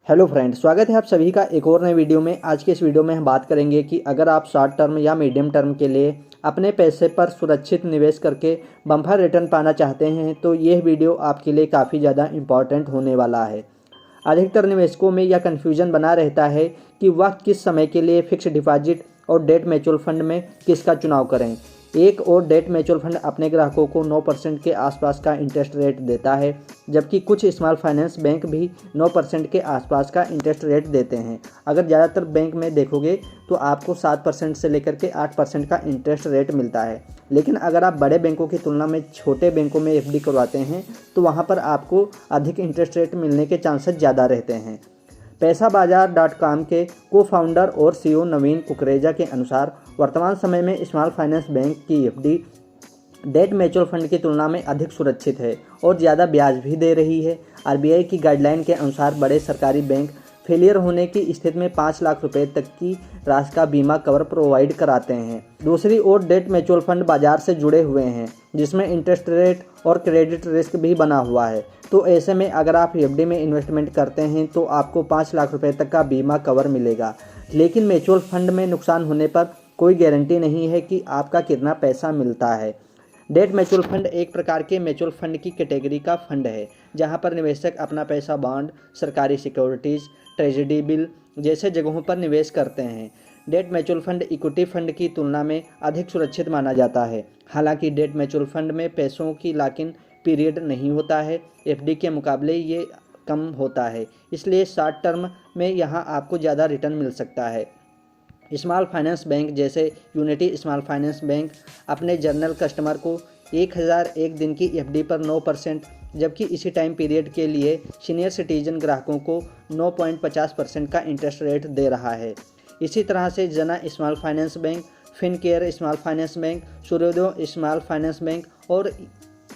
Hello friends, स्वागत है आप सभी का एक और नए वीडियो में। आज के इस वीडियो में हम बात करेंगे कि अगर आप शॉर्ट टर्म या मीडियम टर्म के लिए अपने पैसे पर सुरक्षित निवेश करके बम्पर रिटर्न पाना चाहते हैं तो यह वीडियो आपके लिए काफ़ी ज़्यादा इम्पॉर्टेंट होने वाला है। अधिकतर निवेशकों में यह कन्फ्यूजन बना रहता है कि वह किस समय के लिए फिक्स डिपॉजिट और डेट म्यूचुअल फंड में किसका चुनाव करें। एक और डेट म्यूचुअल फंड अपने ग्राहकों को 9% के आसपास का इंटरेस्ट रेट देता है, जबकि कुछ स्मॉल फाइनेंस बैंक भी 9% के आसपास का इंटरेस्ट रेट देते हैं। अगर ज़्यादातर बैंक में देखोगे तो आपको 7% से लेकर के 8% का इंटरेस्ट रेट मिलता है। लेकिन अगर आप बड़े बैंकों की तुलना में छोटे बैंकों में एफडी करवाते हैं तो वहाँ पर आपको अधिक इंटरेस्ट रेट मिलने के चांसेस ज़्यादा रहते हैं। पैसाबाजार.com के को फाउंडर और सीईओ नवीन कुकरेजा के अनुसार वर्तमान समय में स्मॉल फाइनेंस बैंक की एफडी डेट म्यूचुअल फंड की तुलना में अधिक सुरक्षित है और ज़्यादा ब्याज भी दे रही है। आरबीआई की गाइडलाइन के अनुसार बड़े सरकारी बैंक फेलियर होने की स्थिति में 5 लाख रुपए तक की राशि का बीमा कवर प्रोवाइड कराते हैं। दूसरी ओर डेट म्यूचुअल फंड बाजार से जुड़े हुए हैं जिसमें इंटरेस्ट रेट और क्रेडिट रिस्क भी बना हुआ है। तो ऐसे में अगर आप एफडी में इन्वेस्टमेंट करते हैं तो आपको 5 लाख रुपए तक का बीमा कवर मिलेगा। लेकिन म्यूचुअल फंड में नुकसान होने पर कोई गारंटी नहीं है कि आपका कितना पैसा मिलता है। डेट म्यूचुअल फंड एक प्रकार के म्यूचुअल फंड की कैटेगरी का फंड है जहां पर निवेशक अपना पैसा बॉन्ड, सरकारी सिक्योरिटीज़, ट्रेजरी बिल जैसे जगहों पर निवेश करते हैं। Debt mutual fund equity fund की तुलना में अधिक सुरक्षित माना जाता है। हालांकि डेट म्यूचुअल फंड में पैसों की लॉक-इन पीरियड नहीं होता है, एफडी के मुकाबले ये कम होता है, इसलिए शॉर्ट टर्म में यहाँ आपको ज़्यादा रिटर्न मिल सकता है। स्मॉल फाइनेंस बैंक जैसे यूनिटी स्मॉल फाइनेंस बैंक अपने जनरल कस्टमर को 1001 दिन की एफडी पर 9%, जबकि इसी टाइम पीरियड के लिए सीनियर सिटीजन ग्राहकों को 9.50% का इंटरेस्ट रेट दे रहा है। इसी तरह से जना small finance bank, Fincare small finance bank, सूर्योदय स्मॉल फाइनेंस बैंक और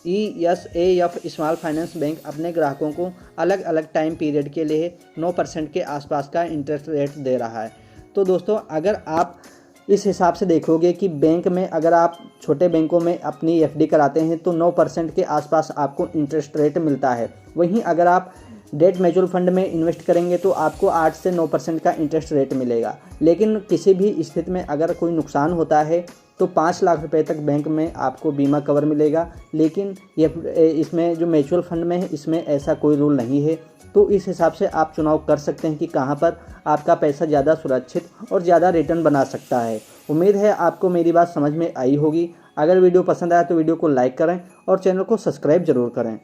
ESAF स्मॉल फाइनेंस बैंक अपने ग्राहकों को अलग अलग टाइम पीरियड के लिए 9% के आसपास का इंटरेस्ट रेट दे रहा है। तो दोस्तों, अगर आप इस हिसाब से देखोगे कि बैंक में अगर आप छोटे बैंकों में अपनी एफडी कराते हैं तो 9% के आसपास आपको इंटरेस्ट रेट मिलता है। वहीं अगर आप डेट म्यूचुअल फंड में इन्वेस्ट करेंगे तो आपको 8 से 9% का इंटरेस्ट रेट मिलेगा। लेकिन किसी भी स्थिति में अगर कोई नुकसान होता है तो 5 लाख रुपए तक बैंक में आपको बीमा कवर मिलेगा। लेकिन ये इसमें जो म्यूचुअल फंड में है इसमें ऐसा कोई रूल नहीं है। तो इस हिसाब से आप चुनाव कर सकते हैं कि कहाँ पर आपका पैसा ज़्यादा सुरक्षित और ज़्यादा रिटर्न बना सकता है। उम्मीद है आपको मेरी बात समझ में आई होगी। अगर वीडियो पसंद आया तो वीडियो को लाइक करें और चैनल को सब्सक्राइब जरूर करें।